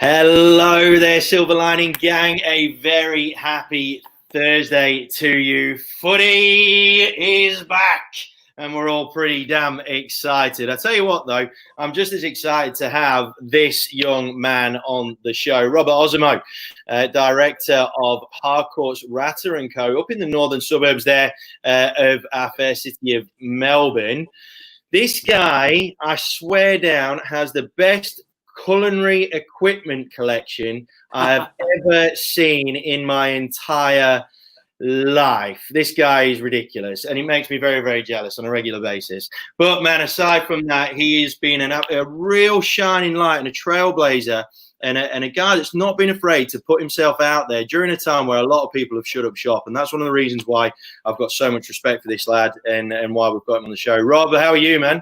Hello there, Silver Lining Gang. A very happy Thursday to you. Footy is back, and we're all pretty damn excited. I tell you what, though, I'm just as excited to have this young man on the show, Robert Ozzimo, director of Harcourt's Ratter & Co. up in the northern suburbs there of our fair city of Melbourne. This guy, I swear down, has the best culinary equipment collection I have ever seen in my entire life. This guy is ridiculous, and it makes me very, very jealous on a regular basis. But, man, aside from that, he has been a real shining light and a trailblazer and a guy that's not been afraid to put himself out there during a time where a lot of people have shut up shop. And that's one of the reasons why I've got so much respect for this lad and why we've got him on the show. Rob, how are you, man?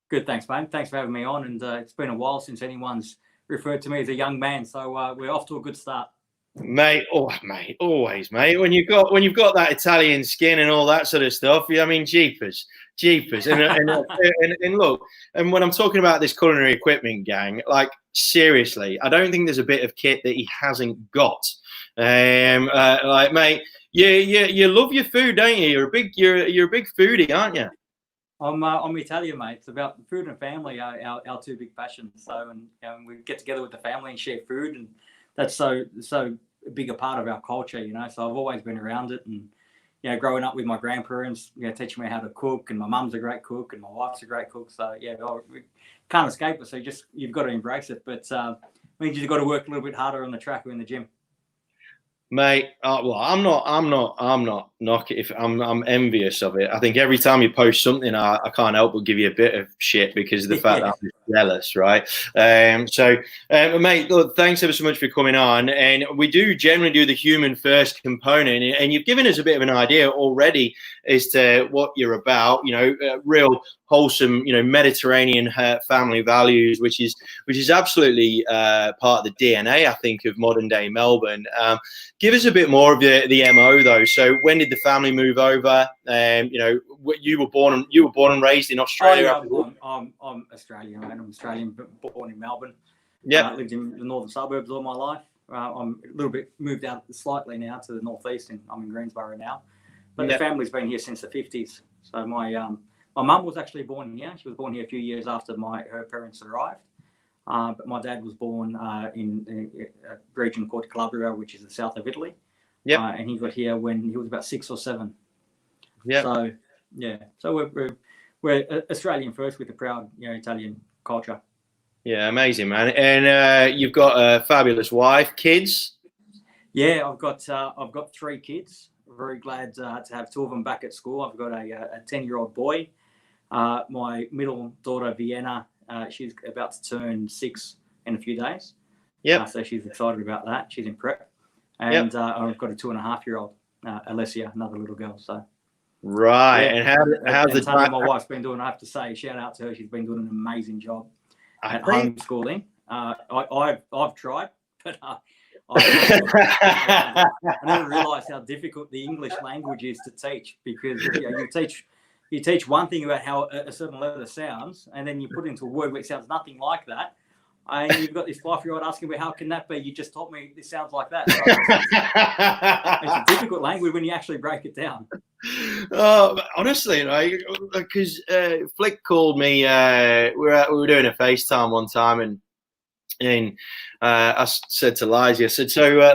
Good, thanks, mate. Thanks for having me on. And it's been a while since anyone's referred to me as a young man, so we're off to a good start. Mate, always, mate. When you've got that Italian skin and all that sort of stuff, I mean, jeepers. And look, and when I'm talking about this culinary equipment, gang, like seriously, I don't think there's a bit of kit that he hasn't got. Like, mate, you love your food, don't you? You're a big foodie, aren't you? I'm Italian, mate. It's about food and family, our two big passions. So, and we get together with the family and share food, and that's so big a part of our culture, you know. So I've always been around it, and growing up with my grandparents, teaching me how to cook, and my mum's a great cook, and my wife's a great cook. So we can't escape it. So you've got to embrace it, but means you've got to work a little bit harder on the track or in the gym. Mate, well, I'm not knocking. If I'm envious of it. I think every time you post something, I can't help but give you a bit of shit because of the fact that I'm jealous, right? Mate, look, thanks ever so much for coming on. And we do generally do the human first component, and you've given us a bit of an idea already as to what you're about. Real wholesome, Mediterranean family values, which is absolutely part of the DNA, I think, of modern day Melbourne. Give us a bit more of the MO though. So when did the family move over? You were born and raised in Australia. I'm Australian, man. I'm Australian, but born in Melbourne. Yeah, lived in the northern suburbs all my life. I'm a little bit moved out slightly now to the northeast, and I'm in Greensborough now. But the family's been here since the 50s. So my mum was actually born here. She was born here a few years after her parents arrived. But my dad was born in a region called Calabria, which is the south of Italy. Yeah. And he got here when he was about 6 or 7. Yeah. So we're Australian first with a proud Italian culture. Yeah, amazing, man. And you've got a fabulous wife, kids. Yeah, I've got 3 kids. Very glad to have 2 of them back at school. I've got a 10-year-old boy. My middle daughter, Vienna. She's about to turn 6 in a few days. Yeah. So she's excited about that. She's in prep. And I've got a 2.5-year-old, Alessia, another little girl. So. Right. Yeah. And how's the time? My wife's been doing, I have to say, shout out to her. She's been doing an amazing job at homeschooling. I've tried, but I never realised how difficult the English language is to teach, because you teach one thing about how a certain letter sounds, and then you put it into a word where it sounds nothing like that. And you've got this 5-year-old asking me, how can that be? You just taught me this sounds like that. So it's a difficult language when you actually break it down. Honestly, because Flick called me. We were doing a FaceTime one time, and I said to Lizzie, so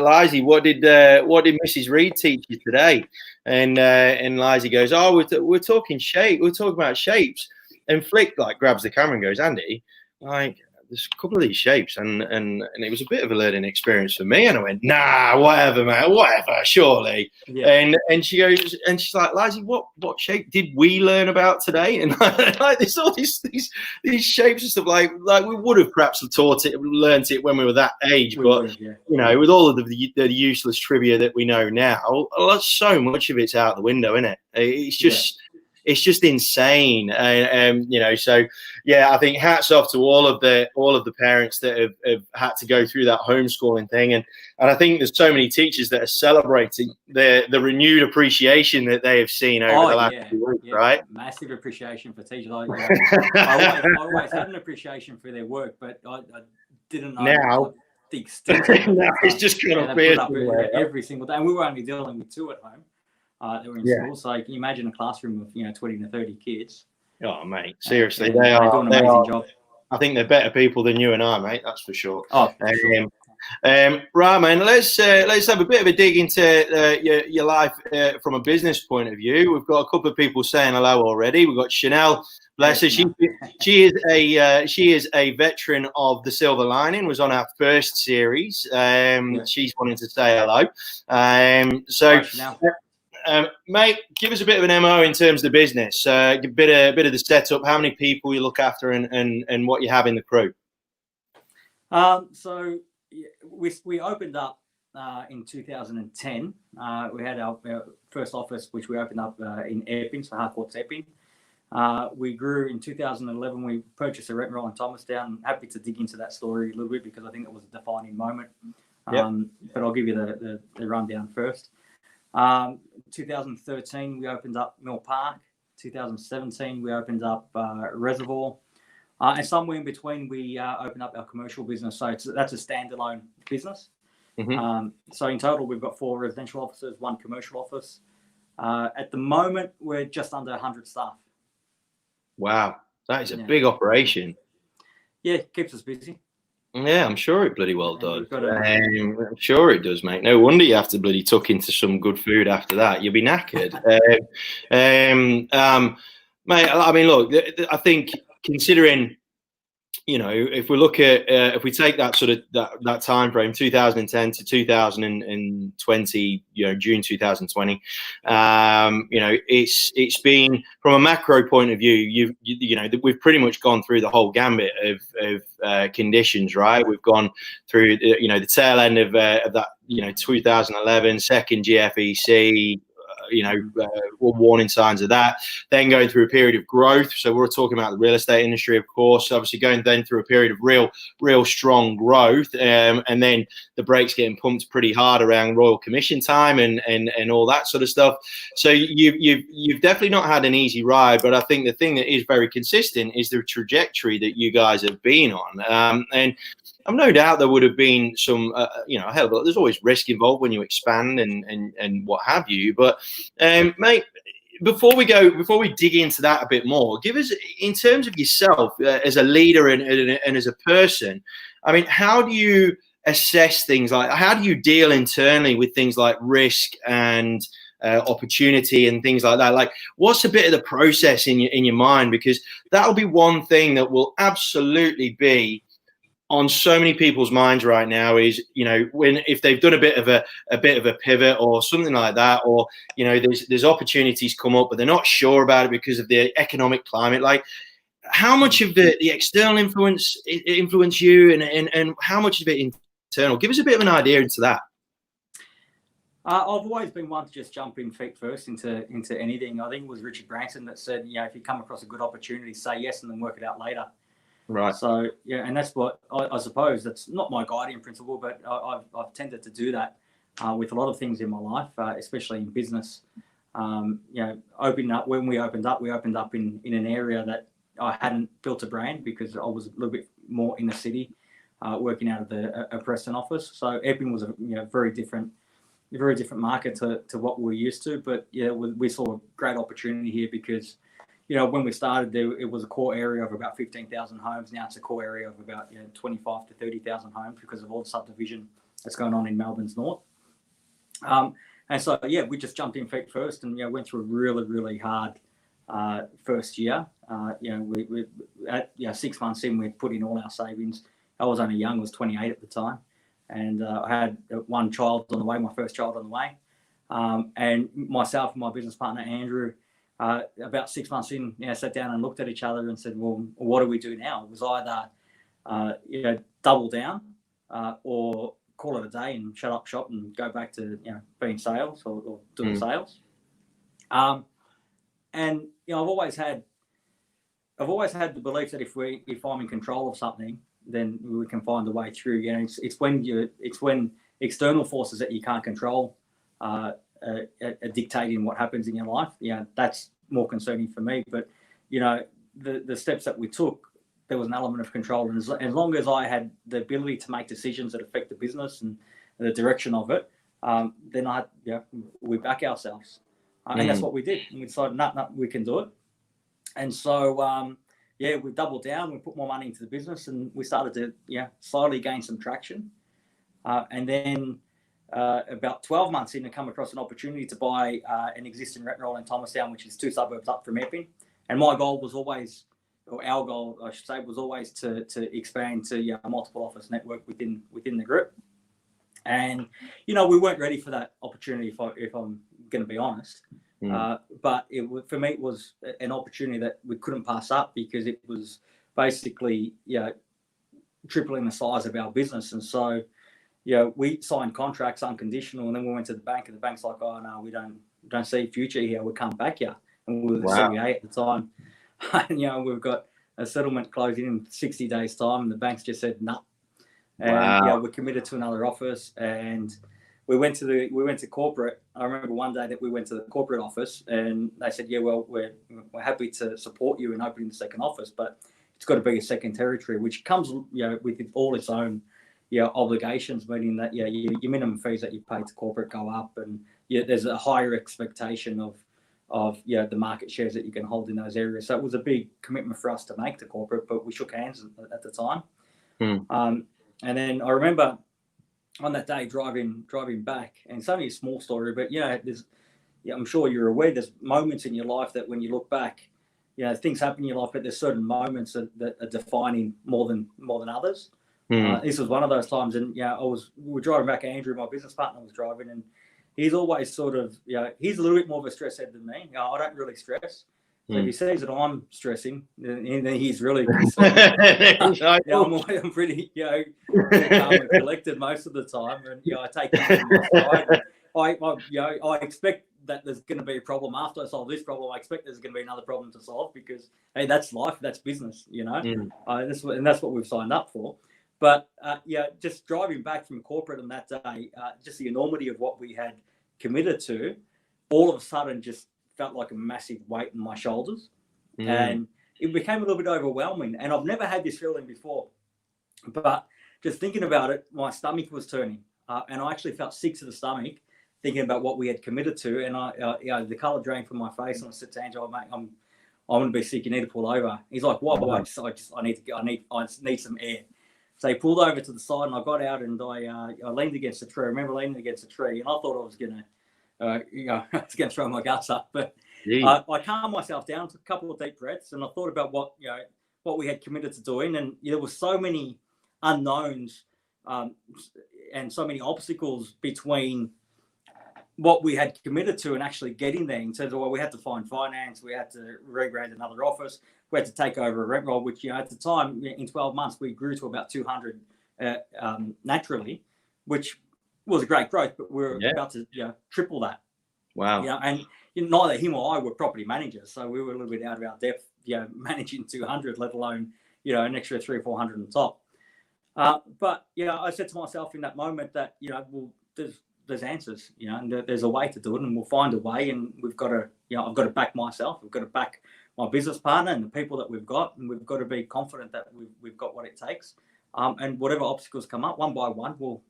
Lizzie, what did Mrs. Reed teach you today? And Lizzie goes, oh, we're talking shape. We're talking about shapes. And Flick grabs the camera and goes, Andy, there's a couple of these shapes, and it was a bit of a learning experience for me. And I went, nah, whatever, man, whatever, surely. Yeah. And she goes, and she's like, Lizzie, what shape did we learn about today? And there's all these shapes and stuff like we would have perhaps learnt it when we were that age, with all of the useless trivia that we know now, so much of it's out the window, isn't it? It's just. Yeah. It's just insane, So yeah, I think hats off to all of the parents that have had to go through that homeschooling thing, and I think there's so many teachers that are celebrating the renewed appreciation that they have seen over the last few weeks, right? Massive appreciation for teachers. I always had an appreciation for their work, but I didn't know the extent of it. No, it's just kind of put up every single day. And we were only dealing with 2 at home. They were in school. So you can imagine a classroom of 20 to 30 kids. Oh, mate, seriously, and they do an amazing job. I think they're better people than you and I, mate. That's for sure. Oh, for sure. Right, man. Let's have a bit of a dig into your life from a business point of view. We've got a couple of people saying hello already. We've got Chanel. Bless her. She is a veteran of The Silver Lining. Was on our first series. She's wanting to say hello. Mate, give us a bit of an MO in terms of the business. A bit of the setup. How many people you look after, and what you have in the crew. So we opened up in 2010. We had our first office, which we opened up in Epping, so Harcourt's Epping. We grew in 2011. We purchased a rent roll in Thomastown. I'm happy to dig into that story a little bit because I think it was a defining moment. But I'll give you the rundown first. 2013, we opened up Mill Park. 2017, we opened up Reservoir. And somewhere in between, we opened up our commercial business. So that's a standalone business. So in total, we've got 4 residential offices, 1 commercial office. At the moment, we're just under 100 staff. Wow, that is a big operation. Yeah, it keeps us busy. Yeah, I'm sure it bloody well does. I'm sure it does, mate. No wonder you have to bloody tuck into some good food after that. You'll be knackered. Mate, I mean, look, I think considering, if we look at, if we take that sort of that time frame, 2010 to 2020, June 2020, it's been, from a macro point of view, we've pretty much gone through the whole gambit of conditions, right? We've gone through the tail end of that 2011 second GFEC. Warning signs of that, then going through a period of growth. So we're talking about the real estate industry, of course, obviously going then through a period of real strong growth, and then the brakes getting pumped pretty hard around Royal Commission time and all that sort of stuff. So you've definitely not had an easy ride, but I think the thing that is very consistent is the trajectory that you guys have been on, and I've no doubt there would have been some, hell, but there's always risk involved when you expand and what have you. But, mate, before we dig into that a bit more, give us, in terms of yourself as a leader and as a person, I mean, how do you assess things like, how do you deal internally with things like risk and opportunity and things like that? Like, what's a bit of the process in your mind? Because that'll be one thing that will absolutely be on so many people's minds right now is, if they've done a bit of a pivot or something like that, or, there's opportunities come up, but they're not sure about it because of the economic climate. Like, how much of the external influence you and how much of it internal? Give us a bit of an idea into that. I've always been one to just jump in feet first into anything. I think it was Richard Branson that said, if you come across a good opportunity, say yes and then work it out later. Right. So, and that's what I suppose, that's not my guiding principle, but I've tended to do that with a lot of things in my life, especially in business. Opening up, when we opened up in an area that I hadn't built a brand because I was a little bit more in the city, working out of a Preston office. So Epping was a very different market to what we were used to. But we saw a great opportunity here because, when we started there, it was a core area of about 15,000 homes. Now it's a core area of about 25 to 30,000 homes because of all the subdivision that's going on in Melbourne's north. And so, we just jumped in feet first and, went through a really, really hard first year. We at 6 months in, we put in all our savings. I was only young, I was 28 at the time. And I had one child on the way, my first child on the way. And myself and my business partner, Andrew, about 6 months in, sat down and looked at each other and said, well, what do we do now? It was either, double down or call it a day and shut up shop and go back to, being sales or doing sales. And, I've always had the belief that if I'm in control of something, then we can find a way through. It's when external forces that you can't control dictating what happens in your life. That's more concerning for me. But the steps that we took, there was an element of control, and as long as I had the ability to make decisions that affect the business and the direction of it, then we back ourselves, and that's what we did. And we decided, no, we can do it. And so, we doubled down. We put more money into the business, and we started to slowly gain some traction. And then about 12 months in, I come across an opportunity to buy an existing rent roll in Thomastown, which is 2 suburbs up from Epping. And my goal was always, or our goal, I should say, was always to expand to a multiple office network within the group. And we weren't ready for that opportunity, if I'm going to be honest. But for me, it was an opportunity that we couldn't pass up, because it was basically tripling the size of our business. And so we signed contracts unconditional, and then we went to the bank, and the bank's like, "Oh no, we don't see future here. We'll come back here." And we were the CBA at the time, and we've got a settlement closing in 60 days' time, and the bank's just said no. And we're committed to another office, and we went to corporate. I remember one day that we went to the corporate office, and they said, "Yeah, well, we're happy to support you in opening the second office, but it's got to be a second territory," which comes with all its own obligations, meaning that your minimum fees that you pay to corporate go up, and there's a higher expectation of the market shares that you can hold in those areas. So it was a big commitment for us to make to corporate, but we shook hands at the time. And then I remember on that day driving back, and it's only a small story, but I'm sure you're aware, there's moments in your life that when you look back, things happen in your life, but there's certain moments that are defining more than others. This was one of those times, and we were driving back. Andrew, my business partner, was driving, and he's always sort of he's a little bit more of a stress head than me. I don't really stress. So if he sees that I'm stressing, then he's really concerned. I'm pretty calm and collected most of the time, and I take it from my side. I expect that there's going to be a problem after I solve this problem. I expect there's going to be another problem to solve, because hey, that's life, that's business, and that's what we've signed up for. But just driving back from corporate on that day, just the enormity of what we had committed to, all of a sudden just felt like a massive weight on my shoulders, and it became a little bit overwhelming. And I've never had this feeling before, but just thinking about it, my stomach was turning, and I actually felt sick to the stomach thinking about what we had committed to. And the colour drained from my face, and I said to Angelo, "Mate, I'm going to be sick. You need to pull over." He's like, "What?" I need some air. So he pulled over to the side, and I got out, and I leaned against a tree. I remember leaning against a tree, and I thought I was going to I was going to throw my guts up, but I calmed myself down, took a couple of deep breaths, and I thought about what we had committed to doing. And there were so many unknowns and so many obstacles between what we had committed to and actually getting there, in terms of, we had to find finance, we had to rebrand another office, we had to take over a rent roll, which at the time, in 12 months, we grew to about 200 naturally, which was a great growth, but we were about to triple that. Wow. And neither him or I were property managers, so we were a little bit out of our depth, managing 200, let alone an extra 300 or 400 on top. But I said to myself in that moment that there's answers, and there's a way to do it, and we'll find a way. And we've got to, I've got to back myself, we've got to back my business partner and the people that we've got, and we've got to be confident that we've got what it takes. And whatever obstacles come up, one by one, we'll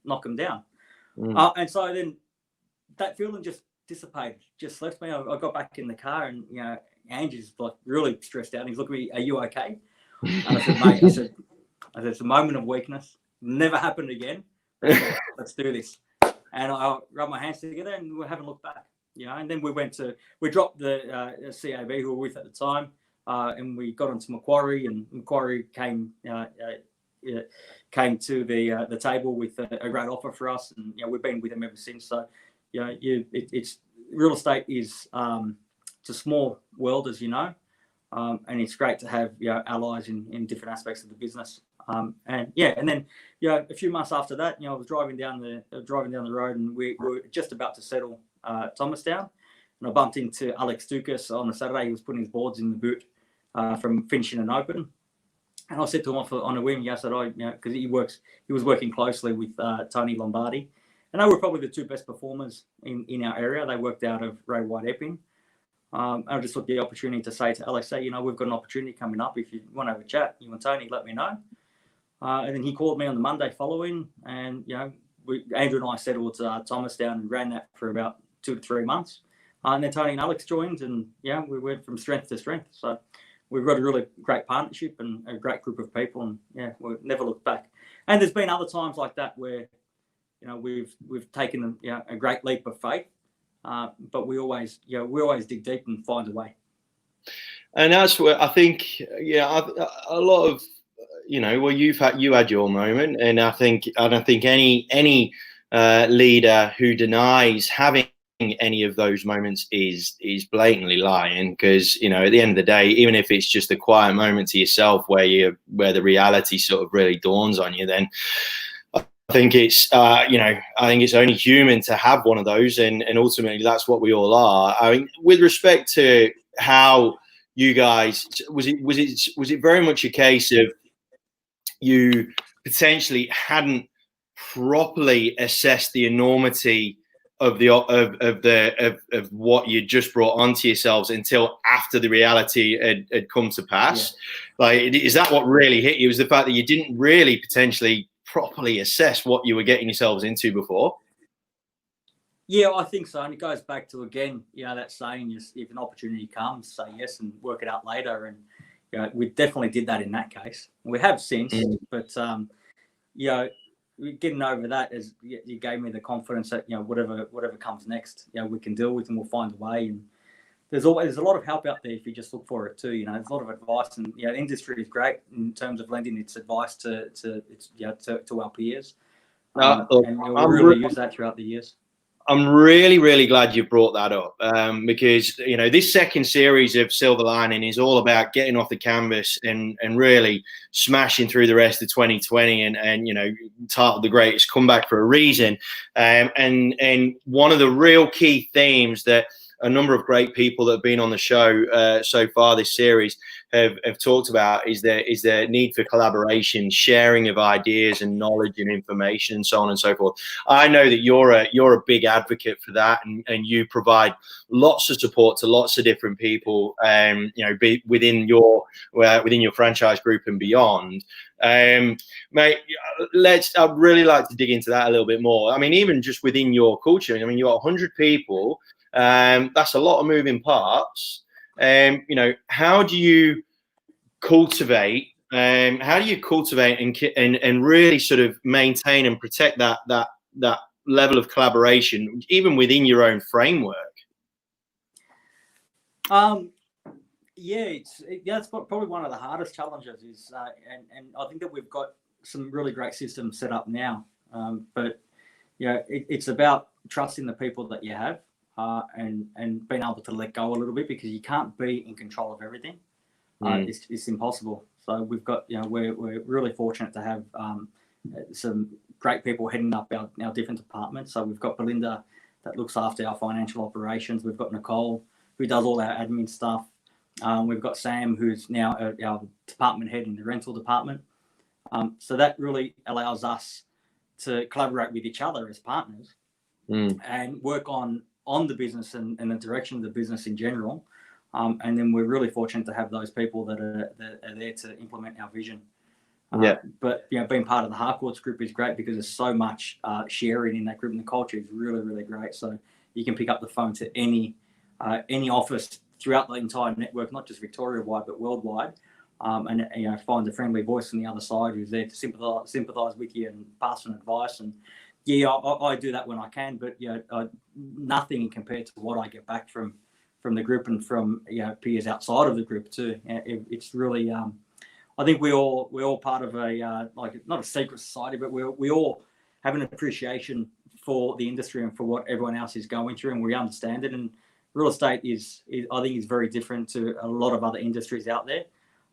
knock them down. And so then that feeling just dissipated, just left me. I got back in the car, and Angie's like really stressed out. And he's looking at me, "Are you okay?" And I said, "Mate," I said, "it's a moment of weakness. Never happened again. Let's do this." And I rubbed my hands together, and we haven't looked back. And then we dropped the CAB who were with at the time, and we got onto Macquarie, and Macquarie came to the table with a great offer for us, and we've been with them ever since. So it's real estate is it's a small world, as you know, and it's great to have allies in different aspects of the business. And then a few months after that, I was driving down the road, and we were just about to settle Thomastown, and I bumped into Alex Dukas on a Saturday. He was putting his boards in the boot from finishing an open, and I said to him on a whim, I said, because he was working closely with Tony Lombardi, and they were probably the two best performers in our area. They worked out of Ray White Epping. I just took the opportunity to say to Alex, say, we've got an opportunity coming up. If you want to have a chat, you and Tony, let me know. And then he called me on the Monday following, and Andrew and I settled Thomas down and ran that for about 2 to 3 months. And then Tony and Alex joined, and we went from strength to strength. So we've got a really great partnership and a great group of people, and we've never looked back. And there's been other times like that where we've taken a great leap of faith, but we always dig deep and find a way. And that's where I think a lot of well, you had your moment, and I don't think any leader who denies having any of those moments is blatantly lying, because at the end of the day, even if it's just a quiet moment to yourself where the reality sort of really dawns on you, then I think it's I think it's only human to have one of those, and ultimately that's what we all are. I mean, with respect to how you guys, was it very much a case of you potentially hadn't properly assessed the enormity of what you just brought onto yourselves until after the reality had come to pass? Like, is that what really hit you? Was the fact that you didn't really potentially properly assess what you were getting yourselves into before? Yeah, I think so. And it goes back to, again, that saying, if an opportunity comes, say yes and work it out later. And we definitely did that in that case. We have since, but getting over that, as you gave me the confidence that whatever comes next, we can deal with, and we'll find a way. And there's a lot of help out there if you just look for it too. There's a lot of advice, and the industry is great in terms of lending its advice to our peers, and we'll really use that throughout the years. I'm really, really glad you brought that up, because this second series of Silver Lining is all about getting off the canvas and really smashing through the rest of 2020 and titled The Greatest Comeback for a reason. And one of the real key themes that a number of great people that have been on the show so far this series have talked about is the need for collaboration, sharing of ideas and knowledge and information, and so on and so forth. I know that you're a big advocate for that, and you provide lots of support to lots of different people, be within your franchise group and beyond. Mate, I'd really like to dig into that a little bit more. I mean, even just within your culture, I mean, you've got 100 people. That's a lot of moving parts. How do you cultivate and really sort of maintain and protect that level of collaboration, even within your own framework? It's probably one of the hardest challenges is, and I think that we've got some really great systems set up now. But it's about trusting the people that you have. And being able to let go a little bit, because you can't be in control of everything. It's impossible. So we've got, we're really fortunate to have some great people heading up our different departments. So we've got Belinda that looks after our financial operations. We've got Nicole who does all our admin stuff. We've got Sam, who's now our department head in the rental department. So that really allows us to collaborate with each other as partners and work on the business and the direction of the business in general. And then we're really fortunate to have those people that are there to implement our vision. But being part of the Harcourts group is great because there's so much sharing in that group, and the culture is really, really great. So you can pick up the phone to any office throughout the entire network, not just Victoria-wide but worldwide, and find a friendly voice on the other side who's there to sympathise with you and pass on advice. And I do that when I can, but nothing compared to what I get back from the group and from peers outside of the group too. It's really, I think we're all part of a not a secret society, but we all have an appreciation for the industry and for what everyone else is going through, and we understand it. And real estate is I think is very different to a lot of other industries out there.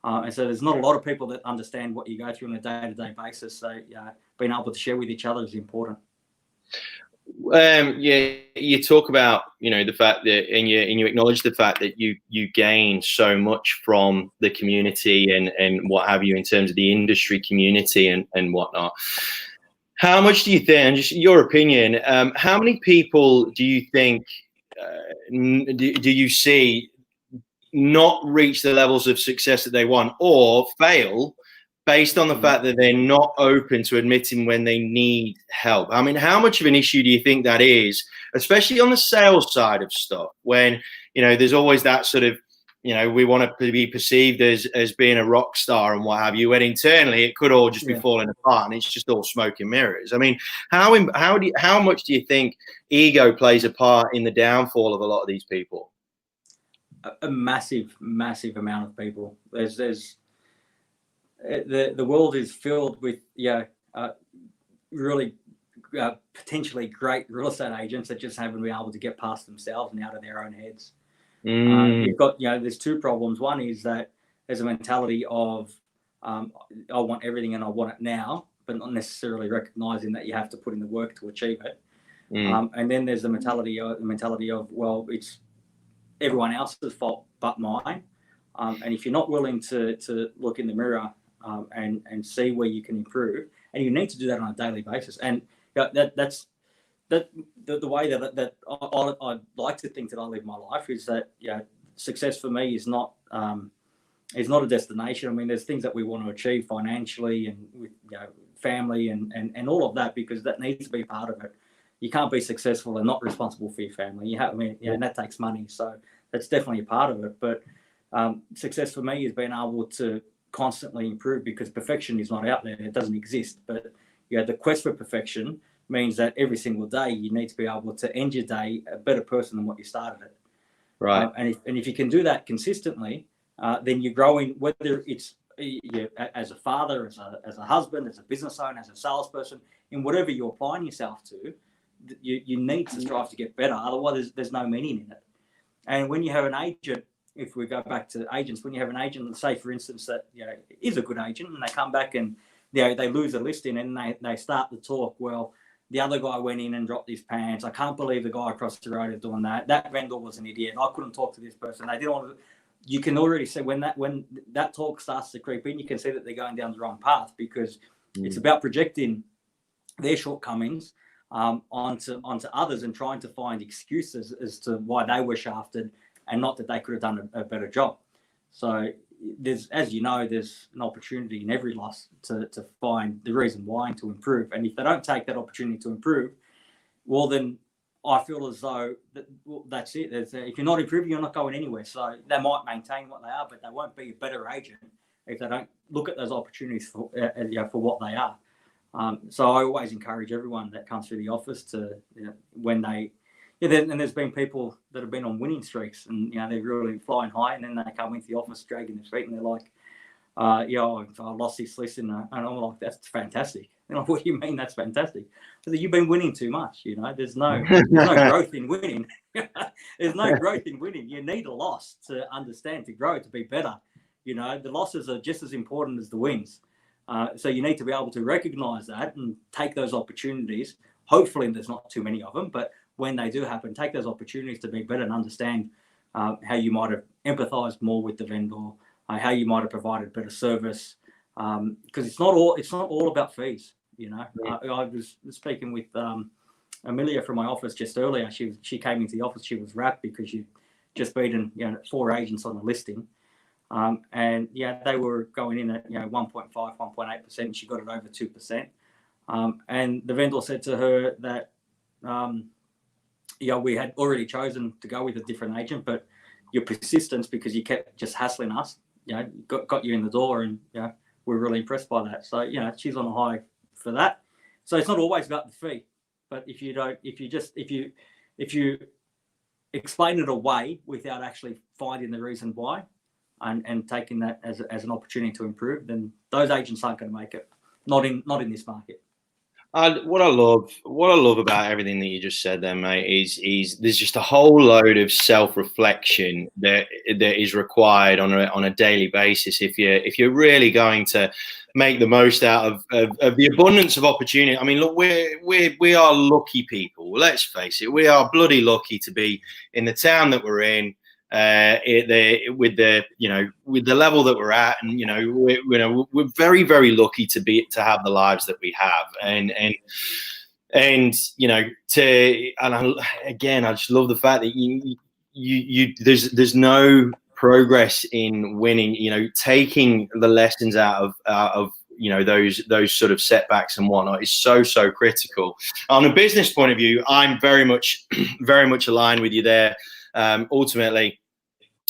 And so there's not a lot of people that understand what you go through on a day-to-day basis. So being able to share with each other is important. You talk about the fact that, and you acknowledge the fact that you gain so much from the community and what have you in terms of the industry community and whatnot. How much do you think, and just your opinion, how many people do you think do you see not reach the levels of success that they want, or fail based on the fact that they're not open to admitting when they need help. I mean, how much of an issue do you think that is, especially on the sales side of stuff, when, you know, there's always that sort of, you know, we want to be perceived as being a rock star and what have you, when internally it could all just be falling apart and it's just all smoke and mirrors. I mean, how much do you think ego plays a part in the downfall of a lot of these people? A massive amount of people. There's the world is filled with really potentially great real estate agents that just haven't been able to get past themselves and out of their own heads. You've got, there's two problems. One is that there's a mentality of I want everything and I want it now, but not necessarily recognizing that you have to put in the work to achieve it. And then there's the mentality of well, it's everyone else's fault but mine. And if you're not willing to look in the mirror and see where you can improve, and you need to do that on a daily basis, and that's the way that I'd like to think that I live my life is that success for me is not a destination. I mean, there's things that we want to achieve financially and with family and all of that, because that needs to be part of it. You can't be successful and not responsible for your family. And that takes money, so that's definitely a part of it. But success for me is being able to constantly improve, because perfection is not out there; it doesn't exist. But the quest for perfection means that every single day you need to be able to end your day a better person than what you started it. Right. And if you can do that consistently, then you're growing. Whether it's as a father, as a husband, as a business owner, as a salesperson, in whatever you're applying yourself to, you need to strive to get better. Otherwise, there's no meaning in it. And when you have an agent, if we go back to agents, when you have an agent, say for instance that is a good agent, and they come back and they lose a listing and they start to talk, well, the other guy went in and dropped his pants. I can't believe the guy across the road is doing that. That vendor was an idiot. I couldn't talk to this person. They didn't want to. You can already see when that talk starts to creep in, you can see that they're going down the wrong path, because it's about projecting their shortcomings onto others and trying to find excuses as to why they were shafted, and not that they could have done a better job. So there's an opportunity in every loss to find the reason why and to improve. And if they don't take that opportunity to improve, well, then I feel as though that's it. If you're not improving, you're not going anywhere. So they might maintain what they are, but they won't be a better agent if they don't look at those opportunities for what they are. So I always encourage everyone that comes through the office to, when they, and there's been people that have been on winning streaks and, they're really flying high, and then they come into the office dragging their feet and they're like, I lost this list, and I'm like, that's fantastic. And like, what do you mean that's fantastic? I said, you've been winning too much. There's no growth in winning. There's no growth in winning. You need a loss to understand, to grow, to be better. The losses are just as important as the wins. So you need to be able to recognize that and take those opportunities. Hopefully there's not too many of them, but when they do happen, take those opportunities to be better and understand how you might have empathized more with the vendor, how you might have provided better service, because it's not all about fees. I was speaking with Amelia from my office just earlier. She came into the office. She was wrapped because she just beaten 4 agents on the listing, and they were going in at 1.5, 1.8%. She got it over 2%, and the vendor said to her that we had already chosen to go with a different agent, but your persistence, because you kept just hassling us, got you in the door, and we're really impressed by that. So she's on a high for that. So it's not always about the fee, but if you explain it away without actually finding the reason why, and taking that as an opportunity to improve, then those agents aren't going to make it. Not in this market. What I love about everything that you just said there, mate, is there's just a whole load of self-reflection that is required on a daily basis if you're really going to make the most out of the abundance of opportunity. I mean, look, we are lucky people. Let's face it, we are bloody lucky to be in the town that we're in. With the level that we're at, and we're very, very lucky to have the lives that we have, and I just love the fact that you there's no progress in winning, taking the lessons out of those sort of setbacks and whatnot is so critical. On a business point of view, I'm very much aligned with you there. Ultimately,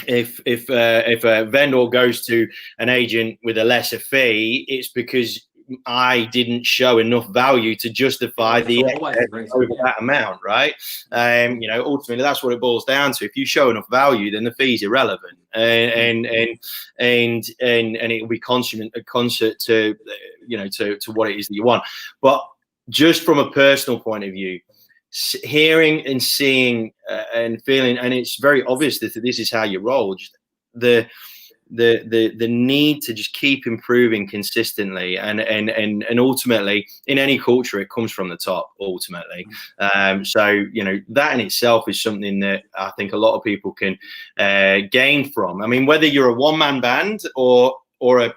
if a vendor goes to an agent with a lesser fee, it's because I didn't show enough value to justify over that amount, right? Ultimately that's what it boils down to. If you show enough value, then the fee's irrelevant, and it will be concert to what it is that you want. But just from a personal point of view, hearing and seeing and feeling, and it's very obvious that this is how you roll. Just the need to just keep improving consistently, and ultimately in any culture it comes from the top ultimately. So that in itself is something that I think a lot of people can gain from. I mean, whether you're a one-man band or a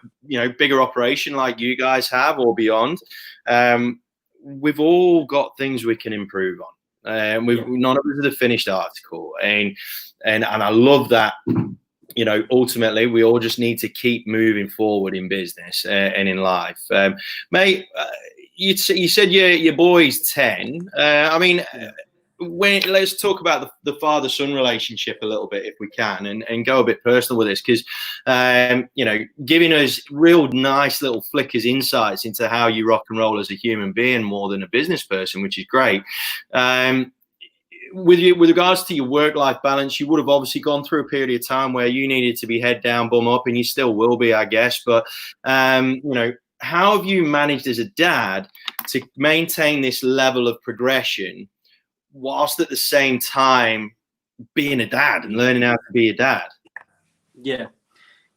bigger operation like you guys have or beyond, we've all got things we can improve on. None of us are the finished article, and I love that. Ultimately, we all just need to keep moving forward in business and in life. Mate, you said your boy's 10. Let's talk about the father-son relationship a little bit, if we can, and go a bit personal with this, because giving us real nice little flickers, insights into how you rock and roll as a human being more than a business person, which is great. With regards to your work-life balance, you would have obviously gone through a period of time where you needed to be head down, bum up, and you still will be, I guess. But how have you managed as a dad to maintain this level of progression whilst at the same time being a dad and learning how to be a dad? Yeah,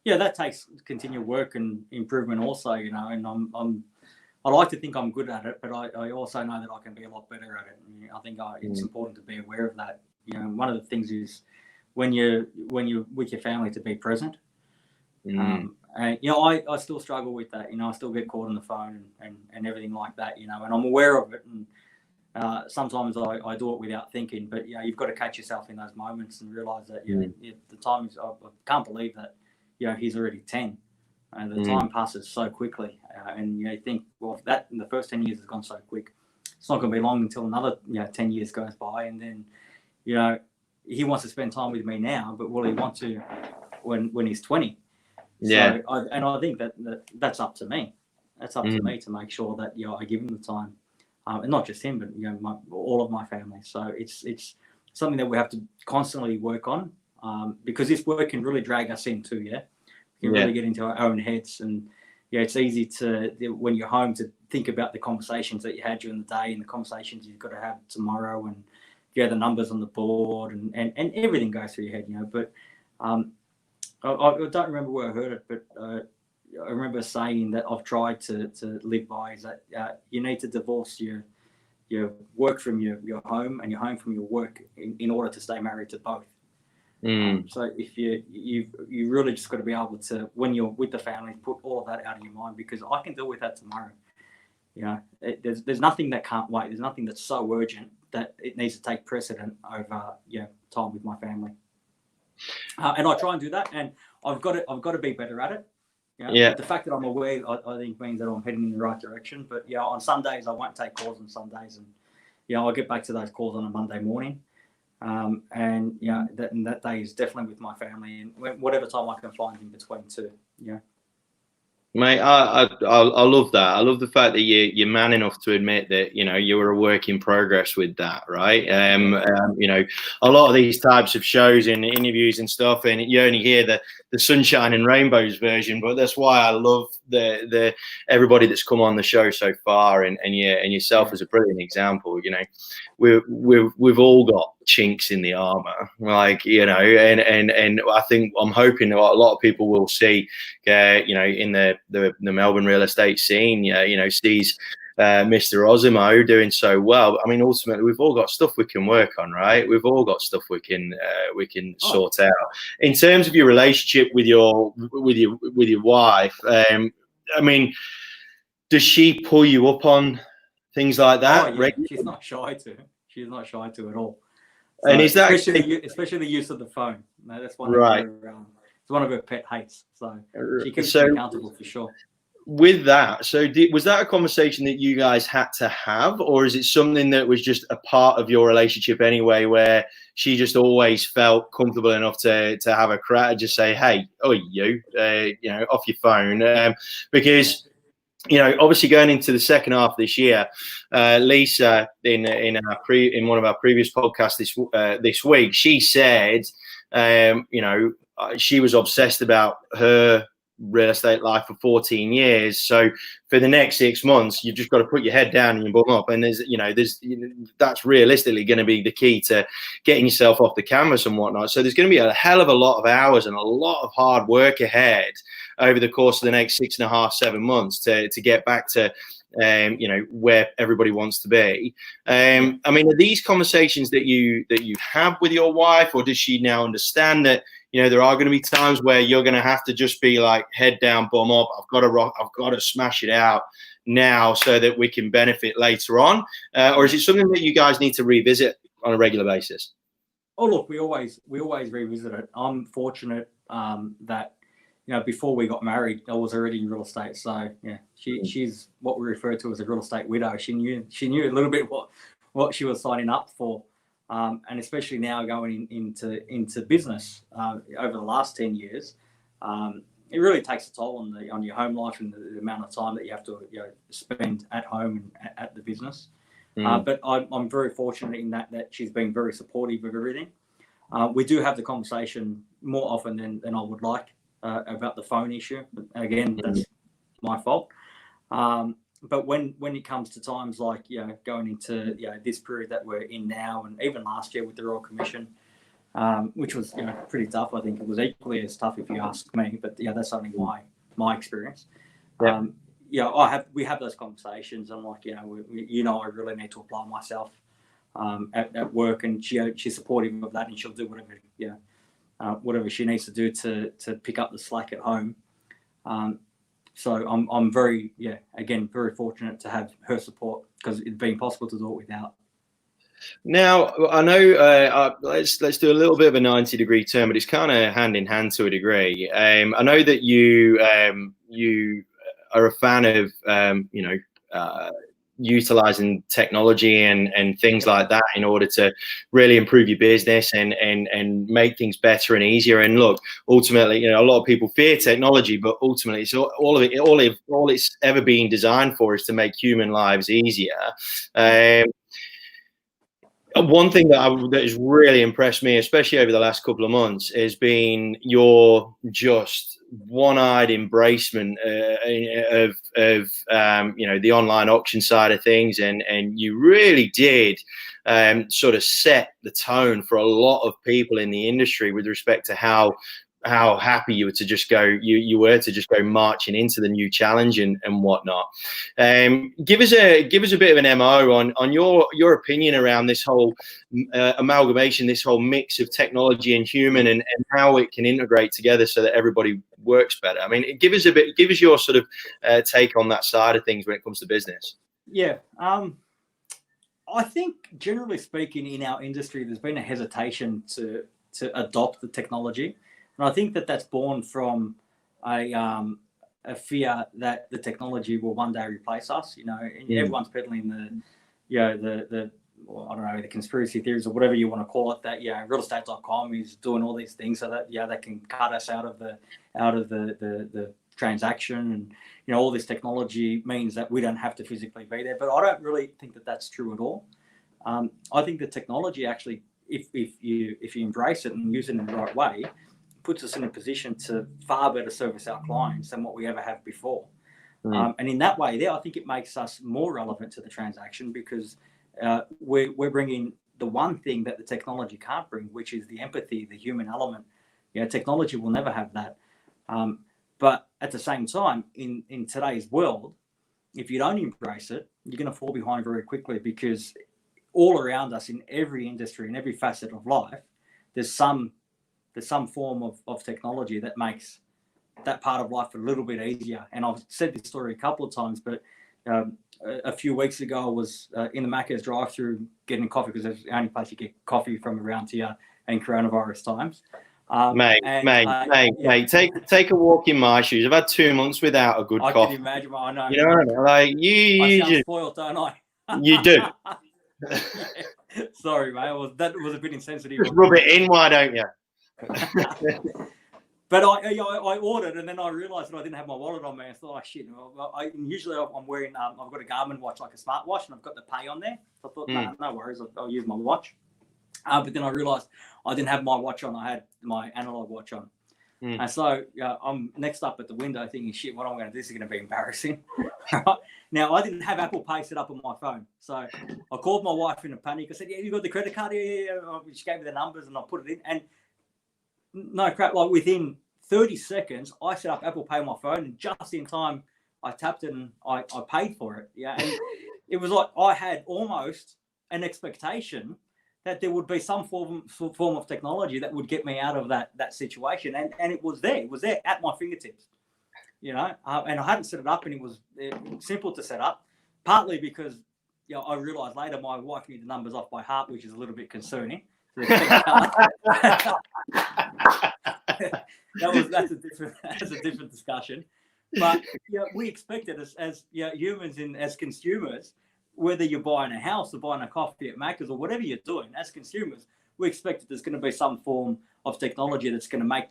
that takes continual work and improvement also, and I like to think I'm good at it, but I also know that I can be a lot better at it. And I think it's important to be aware of that. One of the things is when you're with your family, to be present. And I still struggle with that. I still get caught on the phone and everything like that. And I'm aware of it. And sometimes I do it without thinking. But you've got to catch yourself in those moments and realize that the time is. I can't believe that he's already 10. And the time passes so quickly, and you think, well, that in the first 10 years has gone so quick. It's not going to be long until another 10 years goes by, and then he wants to spend time with me now, but will he want to when he's 20? Yeah. So I think that's up to me. That's up to me to make sure that I give him the time, and not just him, but all of my family. So it's something that we have to constantly work on, because this work can really drag us in too. You really get into our own heads, and it's easy when you're home to think about the conversations that you had during the day and the conversations you've got to have tomorrow, and the numbers on the board, and everything goes through your head, But I don't remember where I heard it, but I remember saying that I've tried to live by is that you need to divorce your work from your home and your home from your work in order to stay married to both. So if you really just got to be able to, when you're with the family, put all of that out of your mind, because I can deal with that tomorrow. There's nothing that can't wait. There's nothing that's so urgent that it needs to take precedent over time with my family. And I try and do that, and I've got to be better at it. But the fact that I'm aware, I think means that I'm heading in the right direction. But on some days I won't take calls on some days, and I'll get back to those calls on a Monday morning. And that day is definitely with my family, and whatever time I can find in between too. Mate, I love that. I love the fact that you're man enough to admit that you were a work in progress with that, right? A lot of these types of shows and interviews and stuff, and you only hear the sunshine and rainbows version, but that's why I love the everybody that's come on the show so far, and yourself as a brilliant example. We've all got chinks in the armor, and I think I'm hoping that a lot of people will see, in the Melbourne real estate scene, sees Mr. Ozzimo doing so well. I mean, ultimately, we've all got stuff we can work on, right? We've all got stuff we can sort out. In terms of your relationship with your wife, I mean, does she pull you up on things like that? Oh, yeah. She's not shy to. She's not shy to at all. So and is that especially the use of the phone? No, that's one right? Thing one of her pet hates. So she keeps me accountable for sure. With that, so was that a conversation that you guys had to have, or is it something that was just a part of your relationship anyway, where she just always felt comfortable enough to have a crack and just say, "Hey, oh you know, off your phone," because you know, obviously going into the second half of this year, Lisa in one of our previous podcasts this week, she said, you know, she was obsessed about her real estate life for 14 years. So for the next 6 months, you've just got to put your head down and your bum up. And that's realistically going to be the key to getting yourself off the canvas and whatnot. So there's going to be a hell of a lot of hours and a lot of hard work ahead over the course of the next 6.5, 7 months to get back to you know, where everybody wants to be. I mean, are these conversations that you have with your wife, or does she now understand that, you know, there are going to be times where you're going to have to just be like head down, bum up. I've got to smash it out now so that we can benefit later on, or is it something that you guys need to revisit on a regular basis? Oh, look, we always revisit it. I'm fortunate that, you know, before we got married, I was already in real estate. So yeah, she's what we refer to as a real estate widow. She knew a little bit what she was signing up for. And especially now going into business over the last 10 years, it really takes a toll on your home life and the amount of time that you have to, you know, spend at home and at the business. But I'm very fortunate in that she's been very supportive of everything. We do have the conversation more often than I would like about the phone issue. But again, that's my fault. But when it comes to times like, you know, going into, you know, this period that we're in now, and even last year with the Royal Commission, which was, you know, pretty tough. I think it was equally as tough if you ask me. But yeah, that's only my experience. Yeah. We have those conversations, and like, you know, I really need to apply myself at work, and she's supportive of that, and she'll do whatever, you know, whatever she needs to do to pick up the slack at home. So I'm very fortunate to have her support, because it'd be impossible to do it without. Now, I know, let's do a little bit of a 90-degree turn, but it's kind of hand in hand to a degree. I know that you are a fan of, you know, utilizing technology and things like that in order to really improve your business and make things better and easier. And look, ultimately, you know, a lot of people fear technology, but ultimately, so all it's ever been designed for is to make human lives easier. One thing that has really impressed me, especially over the last couple of months, has been your just one-eyed embracement of you know, the online auction side of things, and you really did sort of set the tone for a lot of people in the industry with respect to how happy you were to just go marching into the new challenge and whatnot. Give us a bit of an MO on your opinion around this whole amalgamation, this whole mix of technology and human, and how it can integrate together so that everybody works better. I mean, give us your sort of take on that side of things when it comes to business. Yeah. I think generally speaking in our industry, there's been a hesitation to adopt the technology. And I think that's born from a fear that the technology will one day replace us. You know, everyone's peddling the conspiracy theories or whatever you want to call it, that realestate.com is doing all these things so that they can cut us out of the transaction, and you know, all this technology means that we don't have to physically be there. But I don't really think that that's true at all. I think the technology actually, if you embrace it and use it in the right way, puts us in a position to far better service our clients than what we ever have before. And in that way I think it makes us more relevant to the transaction, because we're bringing the one thing that the technology can't bring, which is the empathy, the human element. You know, technology will never have that. But at the same time, in today's world, if you don't embrace it, you're going to fall behind very quickly, because all around us in every industry, in every facet of life, there's some form of technology that makes that part of life a little bit easier. And I've said this story a couple of times, but a few weeks ago I was in the Macca's drive-through getting coffee, because it's the only place you get coffee from around here in coronavirus times. Mate, Yeah. take a walk in my shoes. I've had 2 months without a good I coffee. can imagine. I know. You know what I mean? Like I you sound just, spoiled, don't I? you do. Yeah. Sorry, mate. That was a bit insensitive. Just rub it in, why don't you? But I ordered, and then I realised that I didn't have my wallet on me. I thought, oh shit! Usually I'm wearing, I've got a Garmin watch, like a smartwatch, and I've got the pay on there. So I thought, no worries, I'll use my watch. But then I realised I didn't have my watch on. I had my analog watch on. And so I'm next up at the window thinking, shit, what am I going to do? This is going to be embarrassing. Right? Now, I didn't have Apple Pay set up on my phone. So I called my wife in a panic. I said, yeah, you got the credit card? Yeah. She gave me the numbers and I put it in. And no crap, like within 30 seconds, I set up Apple Pay on my phone. And just in time, I tapped it and I paid for it. Yeah. And it was like I had almost an expectation that there would be some form of technology that would get me out of that situation. And it was there. It was there at my fingertips, you know. And I hadn't set it up, and it was simple to set up, partly because I realised later my wife knew the numbers off by heart, which is a little bit concerning. That's a different discussion. But we expect it as humans and as consumers. Whether you're buying a house or buying a coffee at Macca's or whatever you're doing, as consumers, we expect that there's going to be some form of technology that's going to make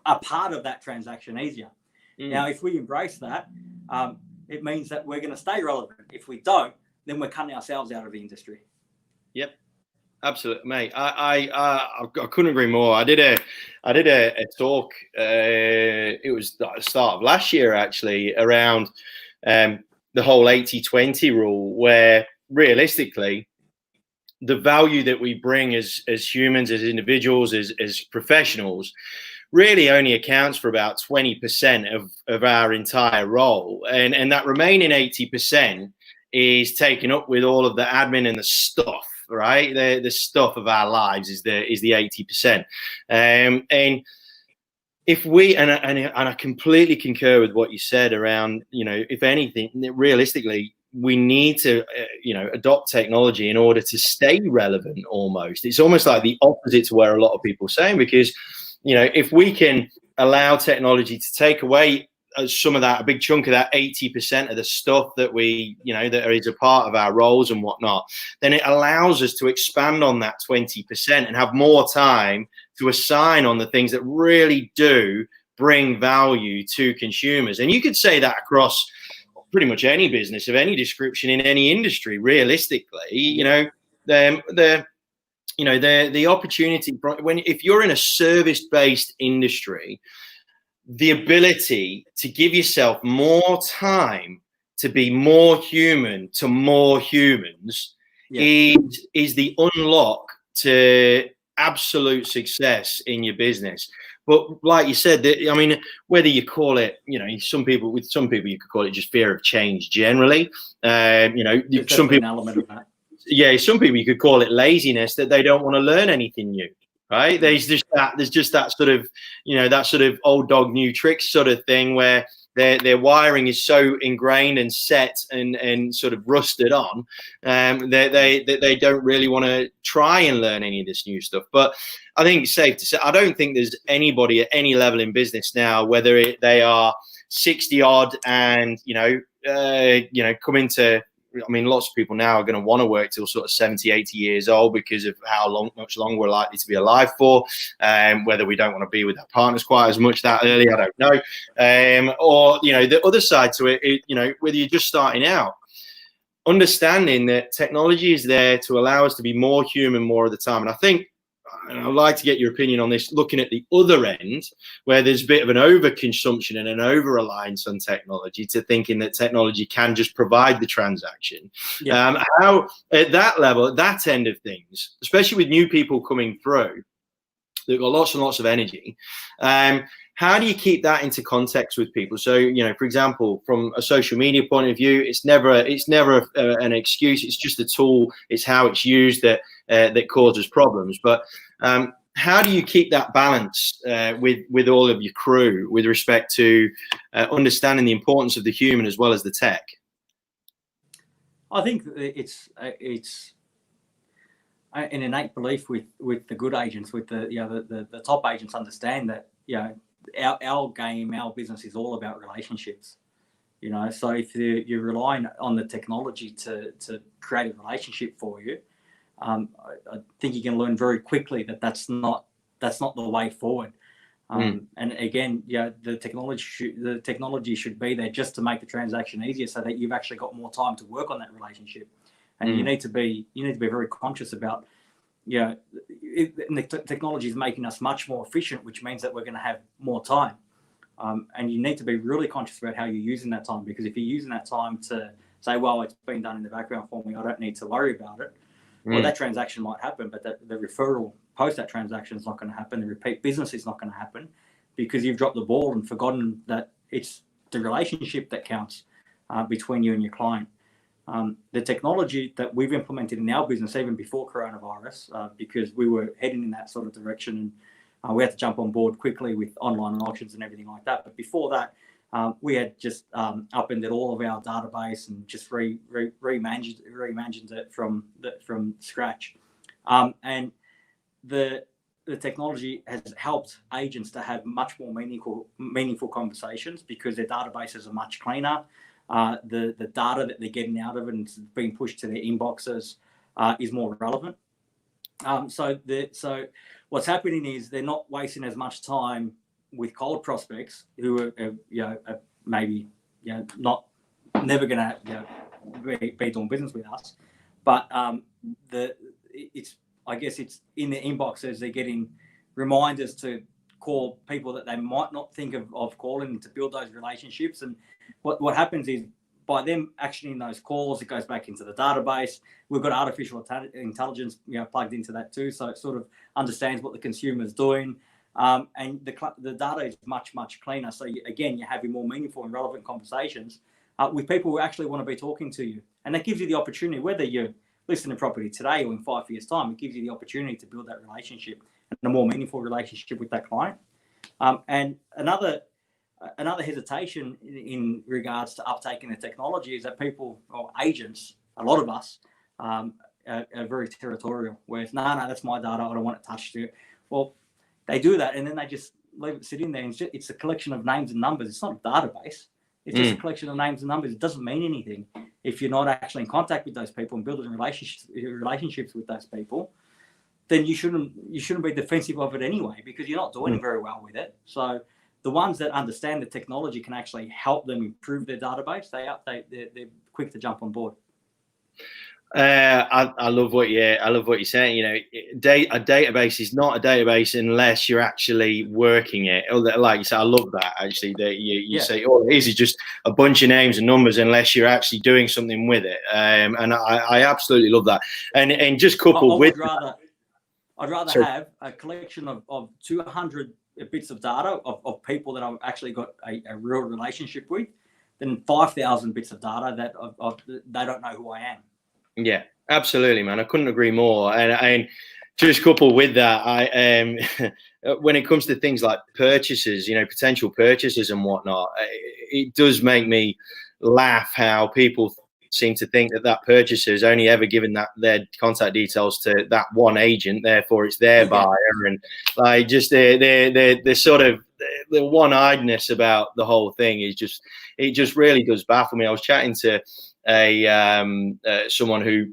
a part of that transaction easier. Now, if we embrace that, it means that we're going to stay relevant. If we don't, then we're cutting ourselves out of the industry. Yep, absolutely, mate. I couldn't agree more. I did a talk. It was at the start of last year, actually, around the whole 80-20 rule, where realistically the value that we bring as humans, as individuals, as professionals, really only accounts for about 20% of our entire role. And that remaining 80% is taken up with all of the admin and the stuff, right? The stuff of our lives is the 80%. And if we, and I completely concur with what you said around, if anything, realistically, we need to, adopt technology in order to stay relevant almost. It's almost like the opposite to where a lot of people are saying, because, if we can allow technology to take away some of that, a big chunk of that 80% of the stuff that we, that is a part of our roles and whatnot, then it allows us to expand on that 20% and have more time to assign on the things that really do bring value to consumers. And you could say that across pretty much any business of any description in any industry. Realistically, the opportunity if you're in a service-based industry, the ability to give yourself more time to be more human to more humans is the unlock to absolute success in your business. But like you said, whether you call it, some people you could call it just fear of change generally. Some people, an element of that. Yeah, some people you could call it laziness, that they don't want to learn anything new. Right? There's just that sort of, that sort of old dog new tricks sort of thing where their wiring is so ingrained and set and sort of rusted on, they don't really want to try and learn any of this new stuff. But I think it's safe to say, I don't think there's anybody at any level in business now, whether they are 60 odd and come into, lots of people now are going to want to work till sort of 70, 80 years old because of much longer we're likely to be alive for. Whether we don't want to be with our partners quite as much that early, I don't know. Or, the other side to it, whether you're just starting out, understanding that technology is there to allow us to be more human more of the time. And I think, I'd like to get your opinion on this, looking at the other end, where there's a bit of an overconsumption and an over-reliance on technology, to thinking that technology can just provide the transaction. How, at that level, at that end of things, especially with new people coming through, they've got lots and lots of energy. How do you keep that into context with people? So, for example, from a social media point of view, it's never an excuse. It's just a tool. It's how it's used that causes problems. But how do you keep that balance with all of your crew with respect to understanding the importance of the human as well as the tech? I think it's an innate belief with the good agents, with the the top agents understand that our game, our business is all about relationships. So if you're relying on the technology to create a relationship for you, I think you can learn very quickly that that's not the way forward. And again, the technology should be there just to make the transaction easier, so that you've actually got more time to work on that relationship. And you need to be very conscious about, the technology is making us much more efficient, which means that we're going to have more time. And you need to be really conscious about how you're using that time, because if you're using that time to say, well, it's been done in the background for me, I don't need to worry about it. Well, that transaction might happen, but the referral post that transaction is not going to happen. The repeat business is not going to happen, because you've dropped the ball and forgotten that it's the relationship that counts between you and your client. The technology that we've implemented in our business, even before coronavirus, because we were heading in that sort of direction, and we had to jump on board quickly with online auctions and everything like that. But before that, we had just upended all of our database and just reimagined it from scratch. And the technology has helped agents to have much more meaningful conversations, because their databases are much cleaner. The data that they're getting out of it and being pushed to their inboxes is more relevant. So what's happening is they're not wasting as much time with cold prospects who are maybe not never going to be doing business with us, but I guess it's in the inboxes they're getting reminders to call people that they might not think of calling, to build those relationships. And what happens is, by them actioning those calls, it goes back into the database. We've got artificial intelligence plugged into that too, so it sort of understands what the consumer is doing. And the data is much, much cleaner. So again, you're having more meaningful and relevant conversations with people who actually want to be talking to you. And that gives you the opportunity, whether you're listing a property today or in 5 years' time, it gives you the opportunity to build that relationship and a more meaningful relationship with that client. And another hesitation in regards to uptaking the technology is that people, or agents, a lot of us, are very territorial, where it's, no, that's my data, I don't want it touched. Well, they do that, and then they just leave it sitting there. And it's a collection of names and numbers. It's not a database. It's just a collection of names and numbers. It doesn't mean anything if you're not actually in contact with those people and building relationships with those people. Then you shouldn't be defensive of it anyway, because you're not doing very well with it. So the ones that understand the technology can actually help them improve their database. They're quick to jump on board. I love what you're saying. A database is not a database unless you're actually working it. Like you said, I love that actually. That you say, oh, it is just a bunch of names and numbers, unless you're actually doing something with it. And I absolutely love that. And just coupled with, I'd rather have a collection of 200 bits of data of people that I've actually got a real relationship with, than 5,000 bits of data that they don't know who I am. Yeah, absolutely, man. I couldn't agree more. And just coupled with that, when it comes to things like purchases, potential purchases and whatnot, it does make me laugh how people seem to think that purchaser is only ever given their contact details to that one agent, therefore it's their buyer, and like just they're sort of the one-eyedness about the whole thing is it just really does baffle me. I was chatting to someone who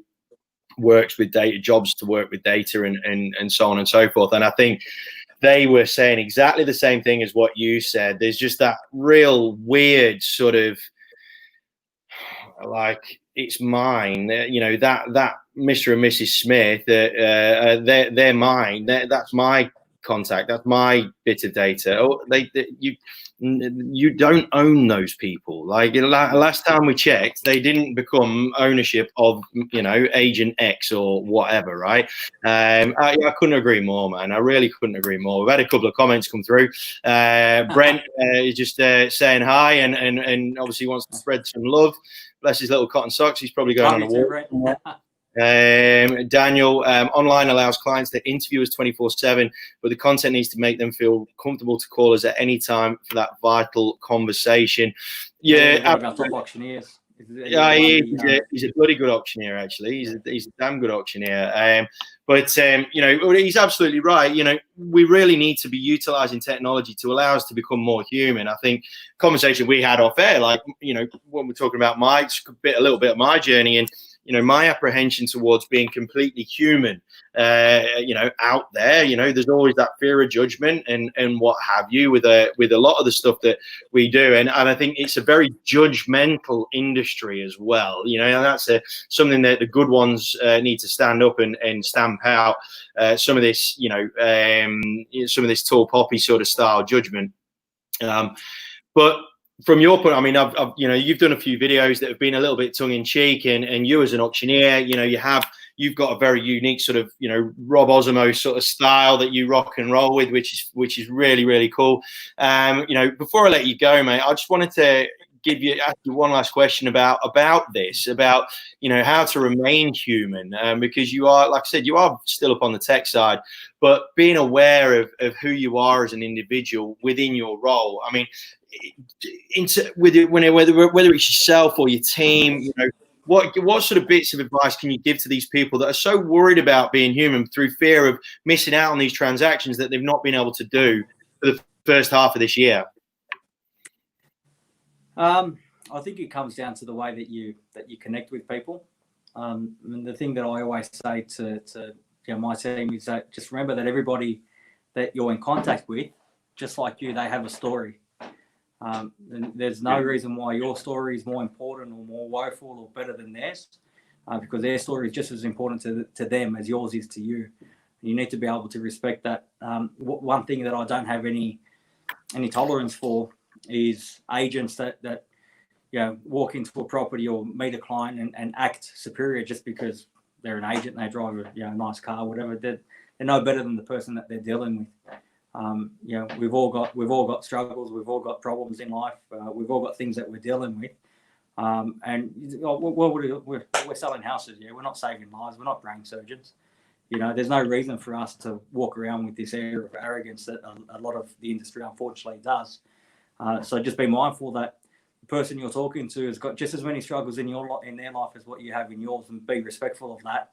works with data, jobs to work with data and so on and so forth, and I think they were saying exactly the same thing as what you said. There's just that real weird sort of, like, it's mine, that Mr. and Mrs. Smith, they're mine. That's my contact. That's my bit of data. Oh, you don't own those people. Like last time we checked, they didn't become ownership of Agent X or whatever, right? I couldn't agree more, man. I really couldn't agree more. We've had a couple of comments come through. Brent is just saying hi and obviously wants to spread some love. Bless his little cotton socks. He's probably going on a walk. Daniel, online allows clients to interview us 24/7, but the content needs to make them feel comfortable to call us at any time for that vital conversation. Yeah, about top auctioneers. Yeah, he's a bloody good auctioneer, actually. He's a damn good auctioneer. But you know, he's absolutely right. You know, we really need to be utilizing technology to allow us to become more human. I think conversation we had off air, like, you know, when we're talking about a little bit of my journey, and you know, my apprehension towards being completely human, you know, out there, you know, there's always that fear of judgment and what have you with a lot of the stuff that we do. And I think it's a very judgmental industry as well, you know, and that's something that the good ones need to stand up and stamp out some of this, you know, some of this tall poppy sort of style judgment. But from your point, I mean, I've you know, you've done a few videos that have been a little bit tongue in cheek, and you as an auctioneer, you know, you've got a very unique sort of, you know, Rob Ozzimo sort of style that you rock and roll with, which is really, really cool. You know, before I let you go, mate, I just wanted to ask you one last question about this, about, you know, how to remain human, because you are, like I said, you are still up on the tech side, but being aware of who you are as an individual within your role. I mean, whether it's yourself or your team, you know, what sort of bits of advice can you give to these people that are so worried about being human through fear of missing out on these transactions that they've not been able to do for the first half of this year? I think it comes down to the way that you connect with people. And the thing that I always say to you know, my team is that just remember that everybody that you're in contact with, just like you, they have a story. And there's no reason why your story is more important or more woeful or better than theirs, because their story is just as important to them as yours is to you. You need to be able to respect that. One thing that I don't have any tolerance for is agents that you know, walk into a property or meet a client and act superior just because they're an agent and they drive a, you know, nice car, whatever. They're no better than the person that they're dealing with. You know, we've all got struggles, we've all got problems in life, we've all got things that we're dealing with, and we're selling houses. Yeah, we're not saving lives, we're not brain surgeons. You know, there's no reason for us to walk around with this air of arrogance that a lot of the industry unfortunately does. So just be mindful that the person you're talking to has got just as many struggles in their life as what you have in yours, and be respectful of that,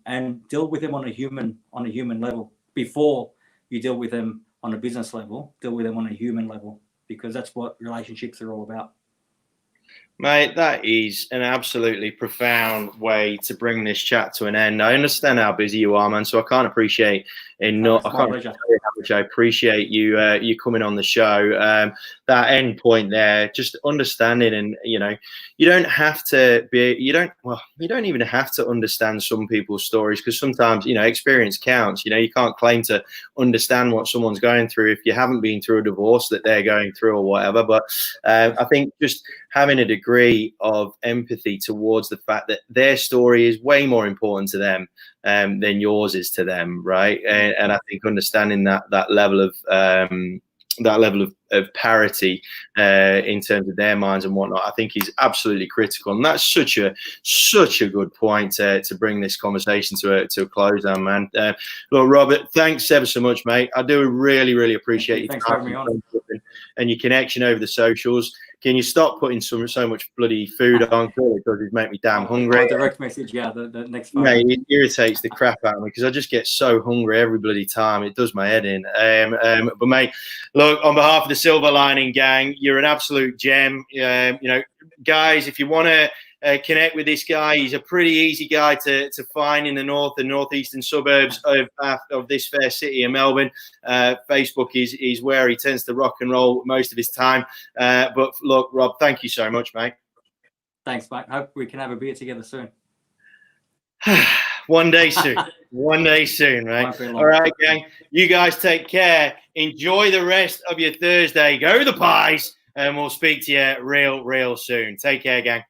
and deal with them on a human level before you deal with them on a business level. Deal with them on a human level, because that's what relationships are all about. Mate, that is an absolutely profound way to bring this chat to an end. I understand how busy you are, man, so I can't appreciate enough. I can't tell you how much I appreciate you coming on the show. That end point there, just understanding, and you know, you don't even have to understand some people's stories, because sometimes, you know, experience counts. You know, you can't claim to understand what someone's going through if you haven't been through a divorce that they're going through or whatever. But I think just having a degree of empathy towards the fact that their story is way more important to them than yours is to them, right? And I think understanding that level of parity in terms of their minds and whatnot, I think is absolutely critical. And that's such a good point to bring this conversation to a close on, man. Look, Robert, thanks ever so much, mate. I do really, really appreciate your time and your connection over the socials. Can you stop putting so much bloody food on? Because it make me damn hungry. I'll direct message, yeah, the next phone. Mate, it irritates the crap out of me because I just get so hungry every bloody time. It does my head in. But mate, look, on behalf of the Silver Lining gang, you're an absolute gem. You know, guys, if you want to connect with this guy, he's a pretty easy guy to find in the north and northeastern suburbs of this fair city of Melbourne. Facebook is where he tends to rock and roll most of his time. But look, Rob, thank you so much, mate. Thanks, mate. Hope we can have a beer together soon. One day soon. One day soon, right? All right, gang. You guys take care. Enjoy the rest of your Thursday. Go the Pies, and we'll speak to you real soon. Take care, gang.